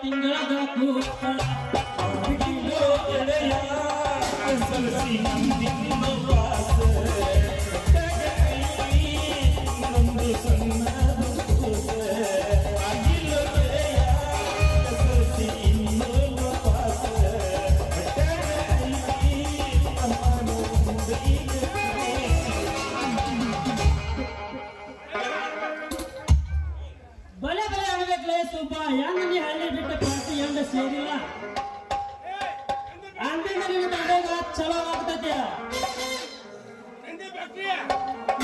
ತಿಂಗಳದ ಕೂಟ ಹುಡುಗಿಲೋ ಗೆಳೆಯ ಸಲಸಿ ನಂದಿನ ವಾಸ ನಮ್ದು ಸಣ್ಣದು ಕೂಸ ಆಗಿಲ್ಲ ಗೆಳೆಯ ಸಲಸಿ ಇನ್ನೊಂದು ವಾಸ ಅಮ್ಮನು ಈಗ ಬಲೆ ಬಲೆ ಆಗಬೇಕಲೇ ಸುಬ್ಬ ಹೆಂಗ ನೀ ಹಳ್ಳಿ ಬಿಟ್ಟ ಪಾರ್ಟಿ ಹೆಂಗ ಸೇರಿಲ್ಲ ಅಂದಿನ ನಿನ್ನ ತಂದೆಗ ಚಲೋ ಆಗ್ತೈತಿ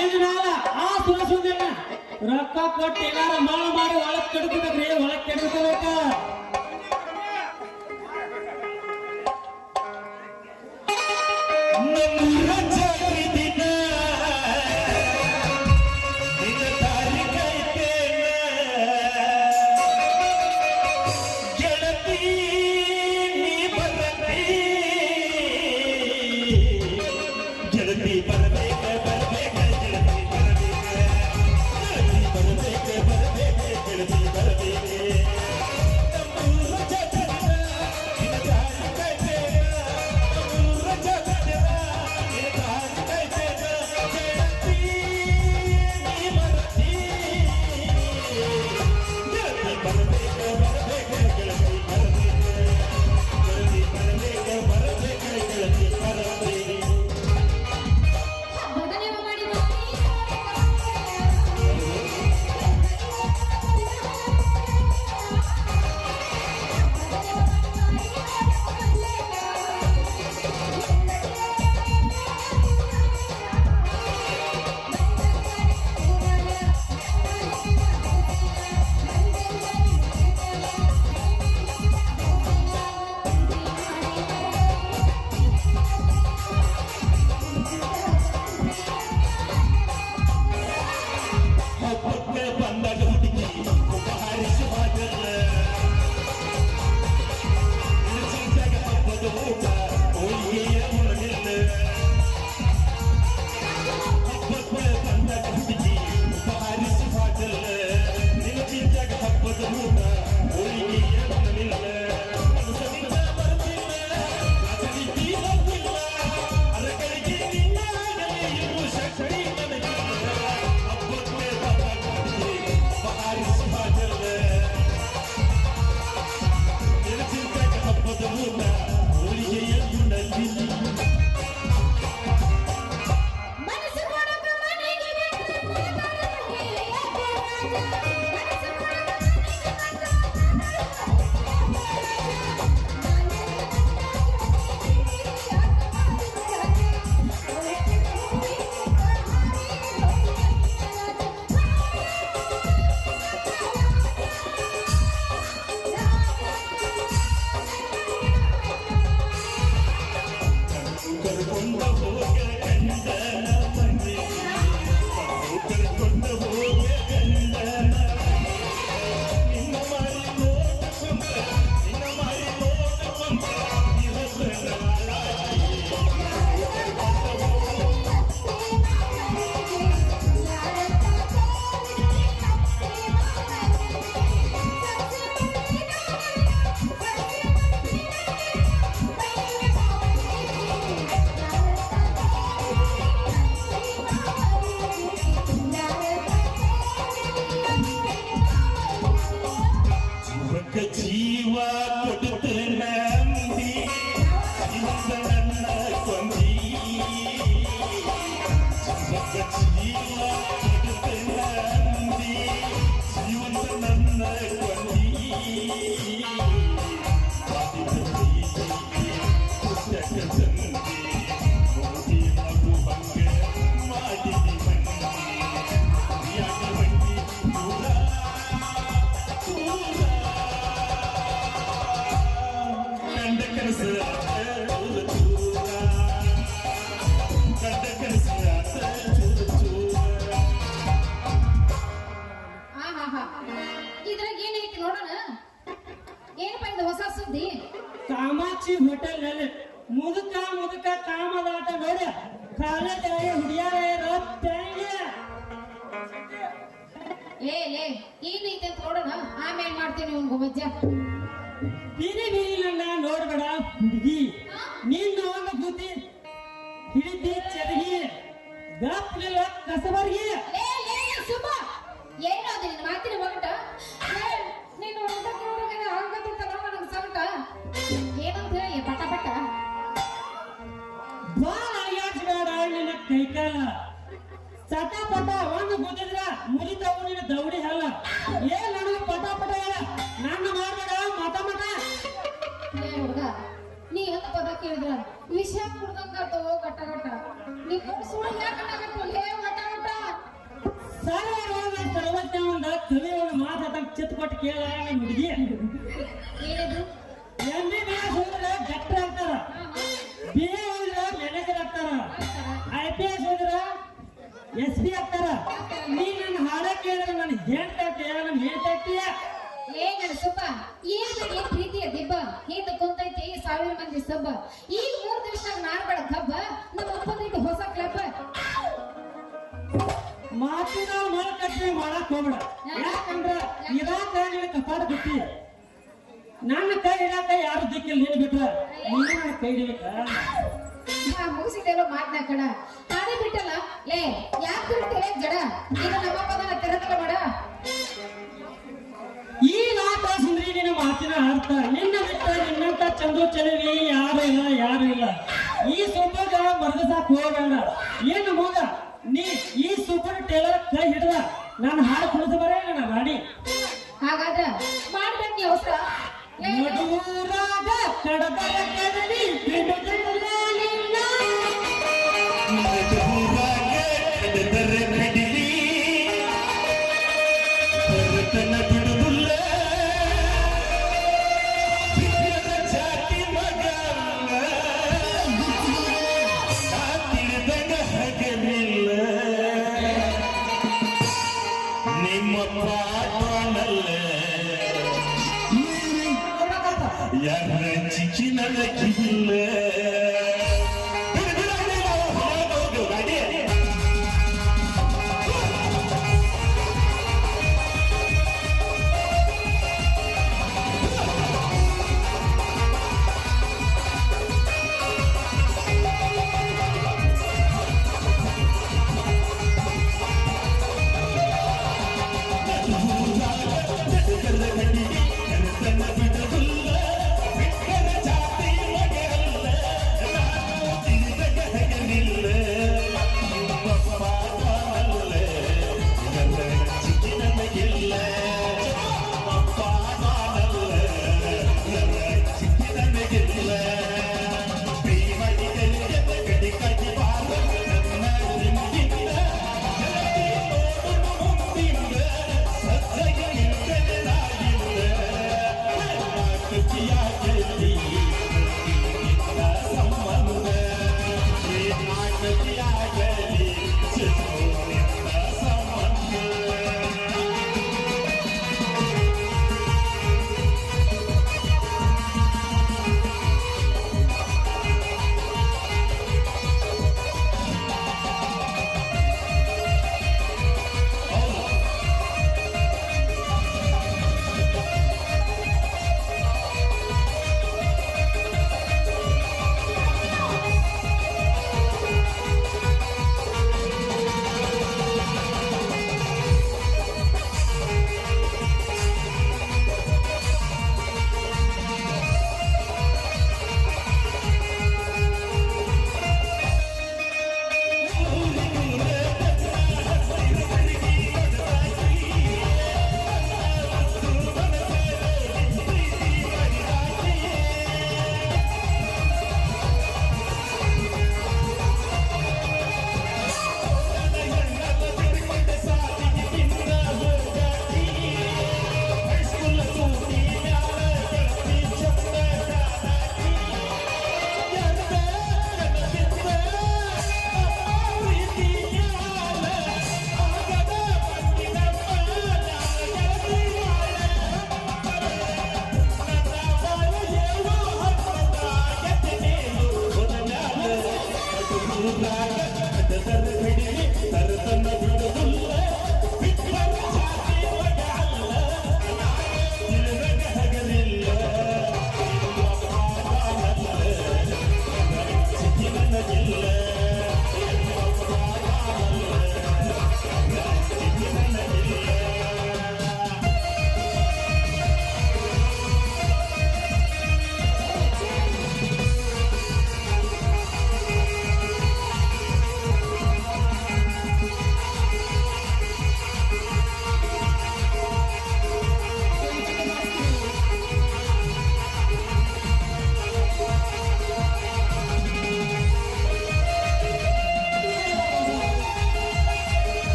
ಈಗ ನಾಳ ಆ ಸುರಸುದಿಲ್ಲ ರೊಕ್ಕ ಕೊಟ್ಟು ಏನಾರ ಮಾಡಿ ಒಳಗ್ ಕೆಡ್ಕೋಬೇಕ್ರಿ ಒಳಗ್ ಕೆಡ್ಕೋಬೇಕ ಜೀವ ಕೊಡುತ್ತೆ ನಂಬಿ ಜೀವದ ನನ್ನ ಕೊಂದಿ ಜೀವ ಕೊಡುತ್ತೆ ನಂಬಿ ಜೀವದ ನನ್ನ ಕೊಂದಿ ಪುಸ್ತಕ ತಂದಿ ಮೋದಿ ಮಗು ಹಂಗೆ ಮಾಡಿದಿ ಮಂದಿ ಯಾಕೆ ಮಂದಿ ದೂರ ಇದ್ರಾಗ ಏನೈತಿ ನೋಡೋಣ. ಏನಪ್ಪ ಇದು ಹೊಸ ಸುದ್ದಿ? ಕಾಮಾಕ್ಷಿ ಹೋಟೆಲ್ ನಲ್ಲಿ ಮುದುಕ ಕಾಮದಾಟ ನೋಡಿ ಕಾಲೇಜ್ ಹುಡಿಯಾರ ಲೇ ಏನೈತಿ ಅಂತ ನೋಡೋಣ, ಆಮೇಲೆ ಮಾಡ್ತೀನಿ. ಮಾಡ್ತೀನಿ ಅವ್ನ್ ಗೊಬ್ಬಜ್ಜ. ಬೀದಿ ಬೀದಿಲನ್ನ ನೋಡ್ಬೇಡ ಹುಡುಗಿ, ನೀನು ಅವನ ಬುದ್ಧಿ ಹಿಡಿದಿ ಚದಗಿ ಗಾಪ್ಲಿಲ್ಲ ಕಸಬರ್ಗಿ. ಲೇ ಲೇ ಸುಬ್ಬ, ಏನೋ ಅದು ನಿನ್ನ ಮಾತಿನ ಒಗಟ. ನೀನು ಊಟಕ್ಕೆ ಹೋಗೋಕೆ ಆಗತ್ತಿತ್ತಲ್ಲ ನನಗೆ ಸಂಕಟ. ಏನಂತ ಹೇಳಿ ಪಟ ಪಟ ಬಾಳ ಅಯ್ಯಾಡ್ಸ್ಬೇಡ ನಿನ್ನ ಕೈಕಾಲ. ಸಟ ಪಟ ಒಂದು ಗೊತ್ತಿದ್ರ ಮುರಿತಾವು ನಿನ್ನ ದೌಡಿ ಹಲ್ಲ. ಏನ್ ನನಗೆ ಪಟ ಪಟ ಹೇಳ, ನನ್ನ ಮಾಡ್ಬೇಡ ಮತ ಮತ. ಲೇ ಹುಡುಗ, ನೀ ಎಂತ ಪದ ಕೇಳಿದ್ರ ವಿಷ ಕುಡ್ದಂಗಾತೋ ಗಟ್ಟ ಗಟ್ಟ. ನೀ ಸುಳ್ಳು ಯಾಕಂತ ಲೇ ಗಟ್ಟ ಗಟ್ಟ. ಸರ್ವಜ್ಞ ಒಂದ ಕವಿ ಒಂದು ಮಾತಾಡ ಚಿತ್ ಕೊಟ್ಟು ಕೇಳ ನನ್ನ ಹುಡುಗಿ. ಏನಿದ್ರು MBBS ಹೋದ್ರೆ ಡಾಕ್ಟರ್ ಆಗ್ತಾರ, BA ಹೋದ್ರೆ ಮ್ಯಾನೇಜರ್ ಆಗ್ತಾರ, IPS ಹೋದ್ರ SP ಆಗ್ತಾರ. ನೀ ನನ್ನ ಹಾಡ ಕೇಳಿದ್ರೆ ನನ್ನ ಹೇಳ್ತಾಕ್ತಿಯ ನನ್ನ ಹೇಳ್ತಾಕ್ತಿಯ. ಏ ನನ್ನ ಸುಬ್ಬ, ಏನ್ ಬಿಡಿ ಪ್ರೀತಿಯ ದಿಬ್ಬ. ಹಿಂದ ಕುಂತೈತಿ 1000 ಮಂದಿ ಸಬ್ಬ. ಈಗ 3 ದಿವಸದಾಗ ನಾಡ್ಬೇಡ ಕಬ್ಬ. ನಮ್ಮ ಅಪ್ಪನಿಗೆ ಹೊಸ ಕ್ಲಬ್. ಮಾತಿನ ಮಾರುಕಟ್ಟೆ ಮಾಡಕ್ ಹೋಗ್ಬೇಡ. ಯಾಕಂದ್ರ ಇರಾಕ ನಿನ್ನ ಕಪಾಟ ಬಿಟ್ಟಿ. ನನ್ನ ಕೈ ಹಿಡಾಕ ಯಾರು ದಿಕ್ಕಿಲ್ಲ, ನೀನು ಬಿಟ್ರ ನೀನು ನನ್ನ ಕೈ ಹಿಡಿಬೇಕ. ಮುಗಿಸಿದೇನೋ ಮಾತನ್ನ ಕಡ ತಾನೇ ಬಿಟ್ಟಲ್ಲ. ಲೇ ಯಾಕೆ ಬಿಡ್ತೇವೆ ಜಡ. ಈಗ ನಮ್ಮಪ್ಪನ ತೆರೆದಲ್ಲ ಮಾಡ. ಈ ನಾಟ ಸುಂದ್ರಿ ನಿನ್ನ ಮಾತಿನ ಅರ್ಥ. ನಿನ್ನ ಬಿಟ್ಟ ನಿನ್ನಂತ ಚಂದು ಚೆಲುವಿ ಯಾರು ಇಲ್ಲ. ಈ ಸೊಬ್ಬಗ ಮರ್ಗಸಾಕ್ ಹೋಗಬೇಡ. ಏನು ಮೋಗ ನೀ ಈ ಸೂಪರ್ ಟೇಲರ್ ಕೈ ಹಿಡ್ದ ನಾನು ಹಾಡು ಕುಣಿದು ಬರೇ ನನ್ನ ರಾಣಿ. ಹಾಗಾದ್ರ ಮಾಡ್ಬೇಕು ನೀ ಅವಸರ. ಮಧುರಾಗ ಕಡದರ ಕಡಲಿ ಬಿಡುವುದಿಲ್ಲ ನಿನ್ನ. ಮಧುರಾಗ ಕಡದರ ಕಡಲಿ ಬರತನ ಬಿಡುವುದಿಲ್ಲ. ಬಿಡದ ಜಾತಿ ಮಗಲ್ಲ ನಾ ತಿಳಿದಂಗ ಹಗಲಿಲ್ಲ. ನಿಮ್ಮ ಪಾಟನಲ್ಲ ಯಾರ ಚಿಚಿನಲ್ಲ ಕಿಲ್ಲ.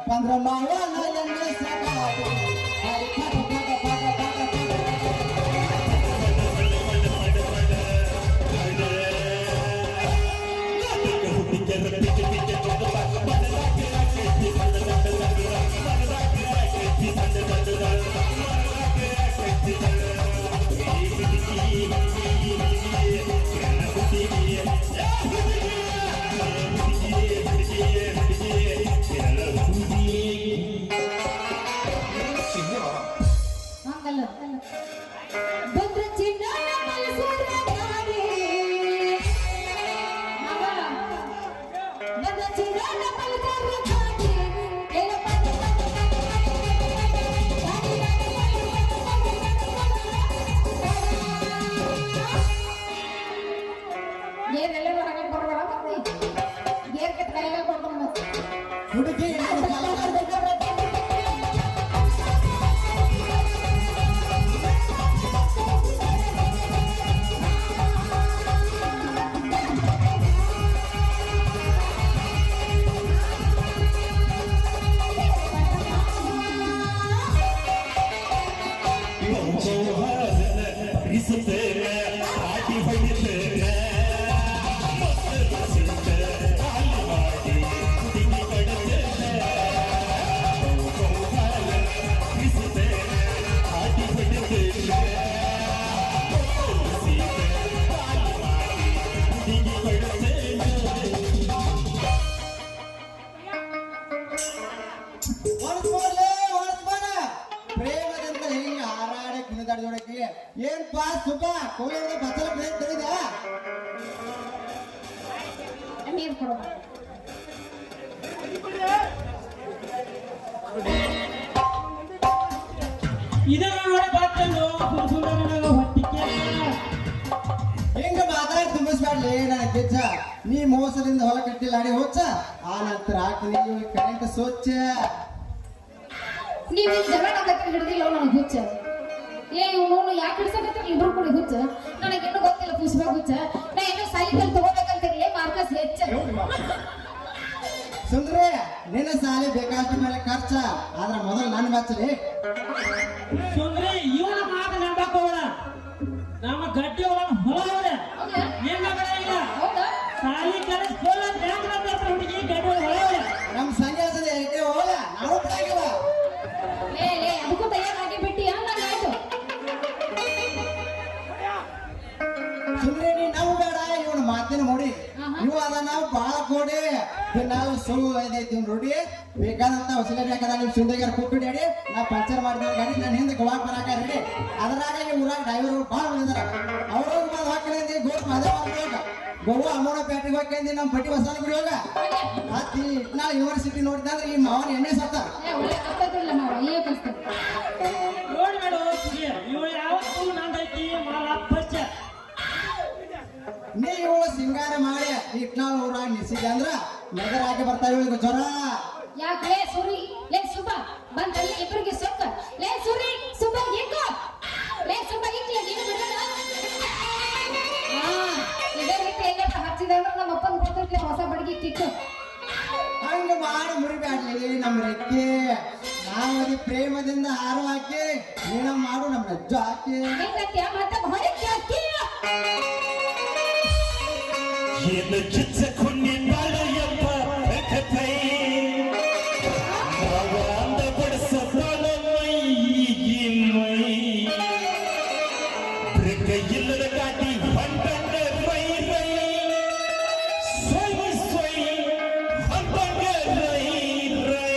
ಏನಪ್ಪ ಅಂದ್ರ ಮಾವನ ಎಣ್ಣೆ ಸಾಕಾಗಿ ಹರಿ ಪಟ ಪಟ ಪಟ ಪಟ ಹಂಗಲ್ಲ ಭದ್ರ ಚಿನ್ನನ ಮನಸೂರ ಮಾಡಿ ಮಗ ಭದ್ರ ಚಿನ್ನನ ಮನಸೂರ ಮಾಡಿ ಎಲ್ಲ ಏನೆಲ್ಲರೂ ಹಾಗೆ ಕೊಡಬೇಡ ಗೇರ್ ಕಟ್ ಕೈಯಾಗ ಕೊಡ್ಕೊಂಡು ಹುಡುಗಿ ಪ್ರೇಮದಿಂದ ಹಿಂಗ ಹಾರಾಡಿ ಕುಣಿದಾಡಿ ನೋಡಕ್ಕೆ ಏನ್ ಪಾ ಸುಬ್ಬ ಕೋಳಿ ಬಚ್ಚಲ ಪ್ರೇಮ ತಿಳಿದ ನೀರು ಕೊಡು ಇದನ್ನ ನೋಡಿ ಬಾತಂದು ಸುಂದರನಾಗ ಹೊಟ್ಟಿಗೆ ಹಿಂಗ ಮಾತಾಡಿ ತುಂಬಿಸ್ಬೇಡ್ಲಿ ನನ್ನ ಕಿಚ್ಚ ನೀ ಮೋಸದಿಂದ ಹೊಲ ಕಟ್ಟಿಲ್ಲ ಅಡಿ ಹೋಚ್ಚ ಆ ನಂತರ ಹಾಕಿ ಕರೆಂಟ್ ಸ್ವಚ್ಛ ನೀವು ಜಗಳ ಹಿಡಿದಿಲ್ಲ ನನಗೆ ಹುಚ್ಚ ಏ ಇವನು ಯಾಕೆ ಹಿಡ್ಸಕತ್ತಾರ ಇಬ್ರು ಕೂಡ ಹುಚ್ಚ ನನಗಿನ್ನೂ ಗೊತ್ತಿಲ್ಲ ಪುಷ್ಪ ಹುಚ್ಚ ನಾ ಇನ್ನೂ ಸೈಕಲ್ ತಗೋಬೇಕಂತಿರ್ಲಿ ಮಾರ್ಕಸ್ ಹೆಚ್ಚ ಸುಂದ್ರಿ ನಿನ್ನ ಸಾಲಿ ಬೇಕಾದ ಮೇಲೆ ಖರ್ಚ ಆದ್ರ ಮೊದಲು ನನ್ ಬಚ್ಚಲಿ ಸುಂದ್ರಿ ಇವನ ಮಾತು ನಂಬಕ್ ಹೋಗಲ್ಲ ನಮ್ಮ ಗಡ್ಡಿ ಒಳಗ ಹೊಲ ಹೋದ ಏನ್ ಮಗಳ ಇಲ್ಲ ಹೌದಾ ಸಾಲಿ ಕರೆಸ್ ಫೋನ್ ಬ್ಯಾಂಕ್ ನಂಬರ್ ಹುಡುಗಿ ಗಡ್ಡಿ ಒಳಗ ಹೊಲ ಹೋದ ನಮ್ ಸಂಘದ ಏಕೆ ಹೋಲ ನಾವು ಬಿಡಾಗಿಲ್ಲ ಲೇ ಲೇ ಅದಕ್ಕೂ ತಯಾರಾಗಿ ಬಿಟ್ಟಿ ಅಂದಂಗಾಯ್ತು ಸುಂದ್ರಿ ನೀ ನಾವು ಬೇಡ ಇವನ ಮಾತಿನ ನೋಡಿ ಇವ ಅದ ನಾವು ಬಾಳ ಕೋಡಿ ನಾವು ಸುಳ್ಳು ಐದೈತಿ ಇವ್ನ ರೂಢಿ ಬೇಕಾದಂತ ಹೊಸಲ ಬೇಕಾದ ನಿಮ್ ಸುಂದರಿಗಾರ ಕೂಪಿಡಿ ಅಡಿ ನಾ ಪಂಚರ್ ಮಾಡಿದ ಗಾಡಿ ನನ್ನ ಹಿಂದೆ ಗೋವಾಕ್ ಬರಾಕ ರೆಡಿ ಅದ್ರಾಗ ಈ ಊರಾಗ ಡ್ರೈವರ್ ಭಾಳ ಬಂದಿದಾರ ಅವ್ರೋಗ ಬಂದ್ ಹಾಕಿಂದಿ ಗೋಟ್ ಮದೆ ಮಾಡ್ಬೇಕ ಗೋವಾ ಅಮ್ಮೋಣ ಪೇಟೆಗೆ ಹೋಗ್ಕಂದಿ ನಮ್ಮ ಪಟ್ಟಿ ಹೊಸ ಗುಡಿ ಹೋಗ ಹತ್ತಿ ನಾ ಯೂನಿವರ್ಸಿಟಿ ನೋಡಿದ್ರೆ ಈ ಮಾವನ ಎಣ್ಣೆ ಸತ್ತ ಏ ಒಳ್ಳೆ ಕಪ್ಪದಿಲ್ಲ ಮಾವ ಏ ಕಷ್ಟ ನೋಡಿ ಮೇಡಮ್ ಇವಳು ಯಾವತ್ತೂ ನಂದೈತಿ ಮಾಲ ಪಚ್ಚ ನೀ ಇವಳು ಸಿಂಗಾರ ಮಾಡಿ ಇಟ್ನಾಳ ಊರಾಗ ನಿಸಿದೆ ಅಂದ್ರ ನಗರ ಹಾಕಿ ಬರ್ತಾವ ಇವಳಿಗೆ ಜ್ವರ ಯಾಕೆ ಲೇ ಸುರಿ ಲೇ ಸುಬ್ಬ ಬಂದಲ್ಲಿ ಇಬ್ಬರಿಗೆ ಸೊಕ್ಕ ಲೇ ಸುರಿ ಸುಬ್ಬ ಇಕ್ಕೋ ಲೇ ಸುಬ್ಬ ಇಕ್ಕಲೆ ನೀನು ಬಿಡೋಣ ಹಾ ಇದೇ ರೀತಿ ಎಲ್ಲ ಹಚ್ಚಿದ ಅಂದ್ರೆ ನಮ್ಮ ಅಪ್ಪನ ಗೊತ್ತಿರ್ಲಿ ಹೊಸ ಬಡಗಿ ಕಿತ್ತು ಹಂಗ ಮಾಡಿ ಮುರಿಬ್ಯಾಡ್ಲಿ ನಮ್ ರೆಕ್ಕೆ ನಾವದಿ ಪ್ರೇಮದಿಂದ ಹಾರು ಹಾಕಿ ನೀನ ಮಾಡು ನಮ್ ರಜ್ಜು ಹಾಕಿ ಹೆಂಗತ್ಯ ಮತ್ತೆ ಹೊರಕ್ಕೆ ಹಾಕಿ ಏನು ಕಿಚ್ಚ ಕೊಂಡಿ ಬಾಳೆಯಪ್ಪ ಕಥೈ ಭಗವಂತ ಬಡಿಸ ಬಾಳಮೈ ಮೈ ಬ್ರೇಕ ಇಲ್ಲದ ಗಾಡಿ ಹೊಂಟಂಗ ರೈ ರೈ ಸ್ವೈ ಸ್ವೈ ಹೊಂಟಂಗ ರೈ ರೈ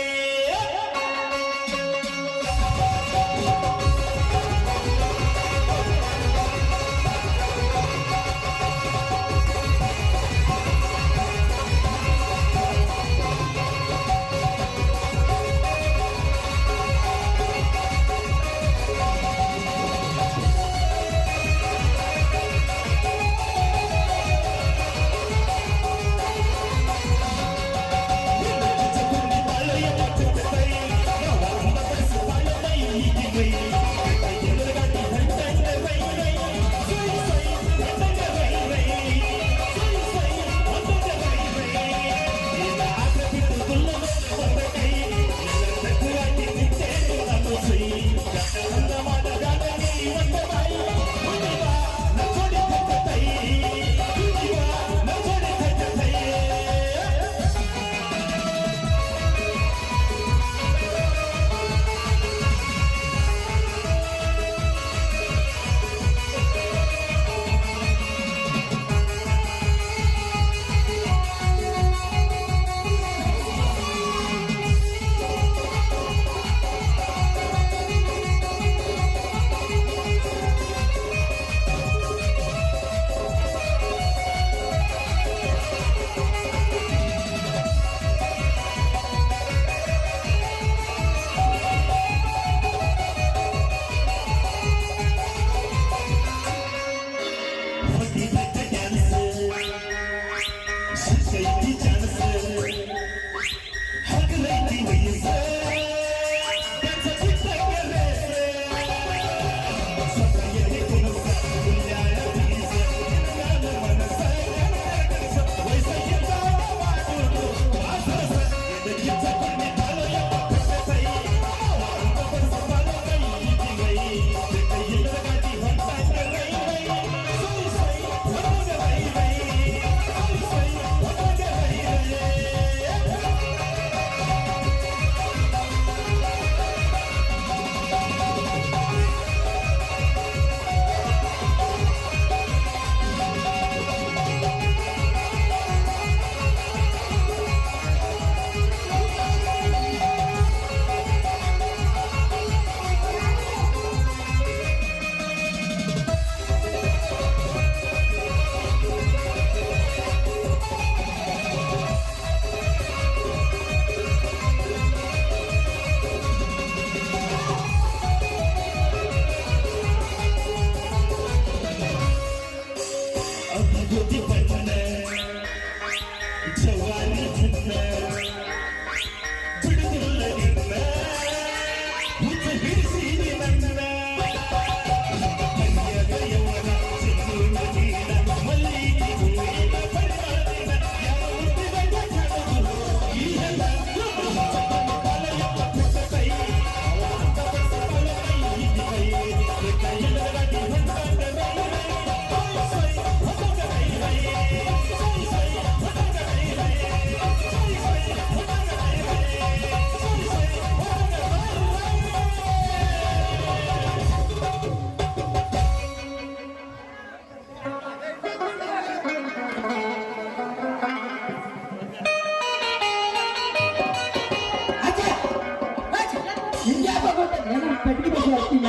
ಬರ್ತೀನ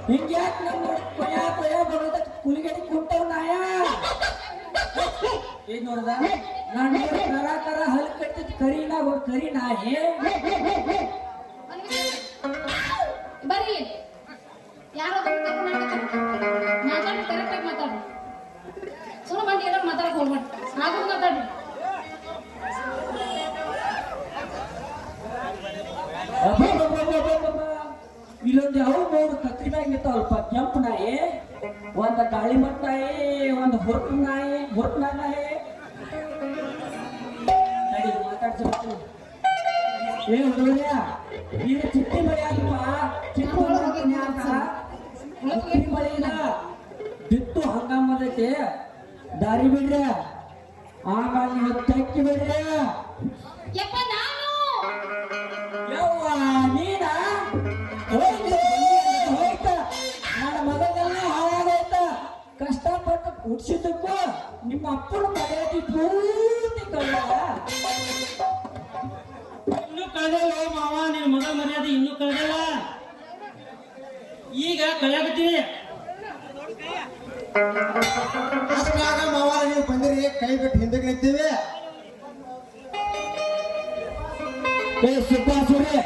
ಹಿಂಗ್ಯಾಕೆ ನಮ್ಮ ಕೊಯ ಕೊಯ ಬರೋದ ಕುಲಿಗಡಿ ಕುಂತವ್ ನಾಯ ಏನ್ ನೋಡ್ದ ನಾನು ಕರ ಕರ ಹಲ್ ಕಟ್ಟಿದ್ ಕರಿ ನಾಯಿ ಬರ್ರಿ ಯಾರೋ ಮಾತಾಡಿ ಕರೆಕ್ಟ್ ಆಗಿ ಮಾತಾಡಿ ಸುಮ್ಮನೆ ಮಂದಿ ಏನೋ ಮಾತಾಡಕ್ ಹೋಗ್ಬೇಡ ಆಗ ಮಾತಾಡಿ ಇಲ್ಲೊಂದು ಯಾವ ಮೂರು ಕತ್ರಿ ಮ್ಯಾಗ ನಿಂತಾವಲ್ಪ ಕೆಂಪು ನಾಯಿ ಒಂದ ಗಾಳಿ ಮಟ್ ನಾಯಿ ಒಂದು ಹುರ್ಕ ನಾಯಿ ನಡಿ ಮಾತಾಡ್ಸಬೇಕು ಏ ಹುಡುಗರ್ಯ ಈಗ ಚಿಟ್ಟಿ ಮಳೆ ಆಗಪ್ಪ ಚಿಟ್ಟಿ ಮಳೆ ಇಲ್ಲ ಬಿತ್ತು ಹಂಗಾಮದೈತಿ ದಾರಿ ಬಿಡ್ರಿ ಆಮೇಲೆ ನೀವು ತೆಕ್ಕಿ ಬಿಡ್ರಿ ಯಪ್ಪ ನಾನು ಯವ್ವ ನೀನ ಹೋಯ್ತ ನನ್ನ ಮಗನೆಲ್ಲ ಹಾಳಾಗೈತ ಕಷ್ಟಪಟ್ಟು ಹುಡ್ಸಿದ್ದಕ್ಕೂ ನಿಮ್ಮ ಅಪ್ಪನ ಮರ್ಯಾದೆ ಪೂರ್ತಿ ಕಳ್ಳ ಇನ್ನೂ ಕಳೆದಲ್ಲ ಮಾವ ನಿನ್ನ ಮಗ ಮರ್ಯಾದೆ ಇನ್ನೂ ಕಳೆದಲ್ಲ ಈಗ ಕಳೆಯಾಗತ್ತೀವಿ ಅಷ್ಟಾಗ ಮಾವಾರ ನೀವು ಬಂದಿರಿ ಕೈ ಬಿಟ್ಟು ಹಿಂದಕ್ಕೆ ನಿಂತೀವಿ ಏ ಸುಬ್ಬಾಸುರಿ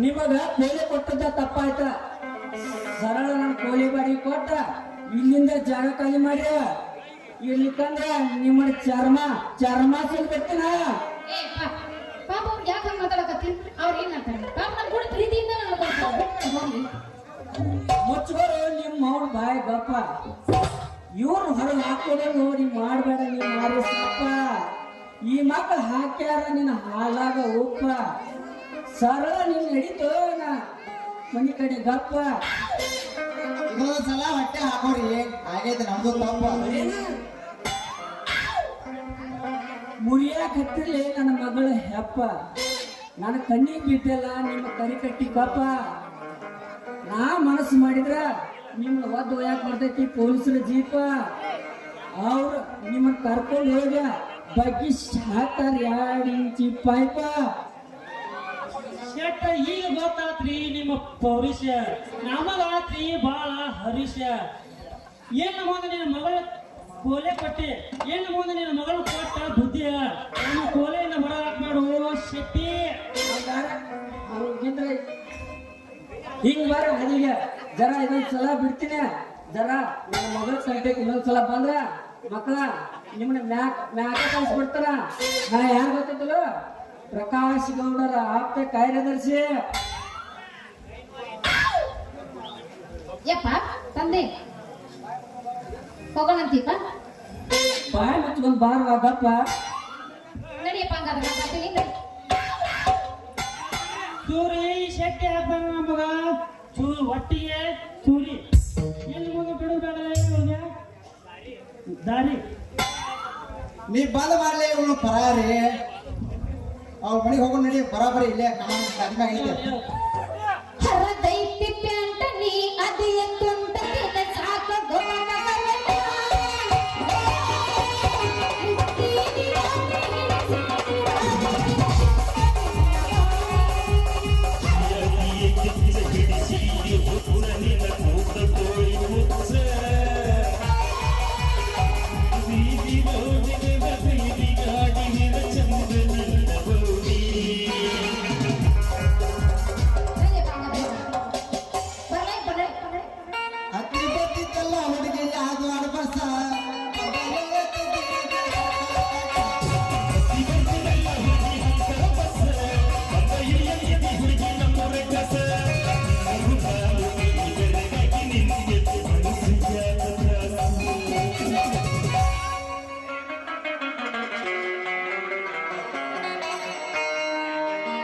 ನಿಮಗ ಕೋಳಿ ಕೊಟ್ಟದ ತಪ್ಪಾಯ್ತ ಸರಳ ನನ್ನ ಕೋಳಿ ಬಾಡಿ ಕೊಟ್ಟ ಇಲ್ಲಿಂದ ಜಾಗ ಖಾಲಿ ಮಾಡ್ಯ ಇರ್ಲಿಕ್ಕಂದ್ರ ನಿಮ್ಮ ಚರ್ಮ ಸಿಗ್ಬಿಡ್ತೀನ ಏ ಪಾಪ ಅವ್ರು ಯಾಕೆ ಹಂಗೆ ಮಾತಾಡಕತ್ತಿ ಅವ್ರು ಏನ್ ಮಾತಾಡ್ತಾರೆ ಪಾಪ ನನ್ನ ಕೂಡ ಪ್ರೀತಿಯಿಂದ ನಾನು ಹೋಗ್ಲಿ ಮುಚ್ಕೋರು ನಿಮ್ಮ ಅವ್ರ ಬಾಯ್ ಗಪ್ಪ ಇವ್ರು ಹೊರಗೆ ಹಾಕೋದೇ ನೋಡಿ ಮಾಡಬೇಡ ನೀವು ಮಾರಿ ಸಪ್ಪ ಈ ಮಕ್ಕಳು ಹಾಕ್ಯಾರ ನಿನ್ನ ಹಾಲಾಗ ಉಪ್ಪ ಸರಳ ನೀನ್ ನಡೀತು ನಾ ಮನಿ ಕಡೆ ಗಪ್ಪ ಇನ್ನೊಂದು ಸಲ ಹೊಟ್ಟೆ ಹಾಕೋರಿ ಆಗೈತೆ ನಮ್ದು ತಪ್ಪ ಮುರಿಯಾಕ ಹತ್ತಿರ್ಲಿ ನನ್ನ ಮಗಳ ಹೆಪ್ಪ ನನ್ನ ಕಣ್ಣಿಗೆ ಬಿದ್ದಲ್ಲ ನಿಮ್ಮ ಕರಿ ಕಟ್ಟಿ ಕಪ್ಪ ನಾ ಮನಸ್ಸು ಮಾಡಿದ್ರ ನಿಮ್ಮನ್ನ ಒದ್ದು ಒಯ್ಯಾಕ ಬರ್ತೈತಿ ಪೊಲೀಸರ ಜೀಪ ಅವ್ರು ನಿಮ್ಮನ್ನ ಕರ್ಕೊಂಡು ಹೋಗ ಬಗ್ಗಿ ಹಾಕ್ತಾರ 2 ಇಂಚಿ ಪೈಪ ಶೆಟ್ಟ ಈಗ ಗೊತ್ತಾತ್ರಿ ನಿಮ್ಮ ಪೌರುಷ ನಮಗಾತ್ರಿ ಬಾಳ ಹರೀಶ ಏನ್ ಮುಂದೆ ನಿನ್ನ ಮಗಳ ಕೋಲೆ ಕೊಟ್ಟಿ ಏನ್ ಮುಂದೆ ನಿನ್ನ ಮಗಳು ಕೊಟ್ಟ ಬುದ್ಧಿಯ ನಮ್ಮ ಕೋಲೆಯಿಂದ ಹೊರ ಹಾಕ್ಬೇಡು ಶೆಟ್ಟಿ ಅವ್ರಿಗಿಂದ್ರೆ ಹಿಂಗ್ ಬಾರ ಅದಿಗೆ ಜರ ಇದೊಂದ್ಸಲ ಬಿಡ್ತೀನಿ ಜರ ನನ್ನ ಮಗಳ ಸಂತೆಗೆ ಇನ್ನೊಂದ್ಸಲ ಬಂದ್ರ ಮಕ್ಕಳ ನಿಮ್ಮನ್ನ ಮ್ಯಾಕ ಕಳಿಸ್ಬಿಡ್ತಾರ ನಾ ಯಾರು ಗೊತ್ತಿದ್ದಲ್ಲ ಪ್ರಕಾಶ್ ಗೌಡರ ಆಪ್ತ ಕಾರ್ಯದರ್ಶಿ ಯಪ್ಪ ತಂದೆ ಹೋಗೋಣಂತೀಪ ಬಾಯ್ ಮುಚ್ಕೊಂಡ್ ಬಾರವಾಗಪ್ಪ ನಡಿಯಪ್ಪ ಹಂಗಾದ್ರೆ ಬರ್ತೀನಿ ನಡಿ ಸೂರಿ ಶೆಟ್ಟಿ ಹಾಕ್ತಾನ ನಮಗ ಒಟ್ಟಿಗೆ ಸೂರಿ ಎಲ್ಲಿ ಮುಂದೆ ಬಿಡುವುದಾಗಲ್ಲ ದಾರಿ ನೀ ಬಂದ್ ಮಾಡ್ಲಿ ಇವನು ಪರಾರಿ ಅವ್ರ ಮನೆಗೆ ಹೋಗೋಣ ನಡಿ ಬರಾಬರಿ ಇಲ್ಲೇ ನಮ್ಮ ಗಾಡಿ ಮ್ಯಾಗ ಐತೆ ಹರದೈತಿ ಪ್ಯಾಂಟ ನೀ ಅದಿಯ ತುಂಟ ಸಾಕ ಹತ್ತಿ ಬತ್ತಿದ್ದಲ್ಲ ಹುಡುಗಿ ಅದು ಅಡಬಸ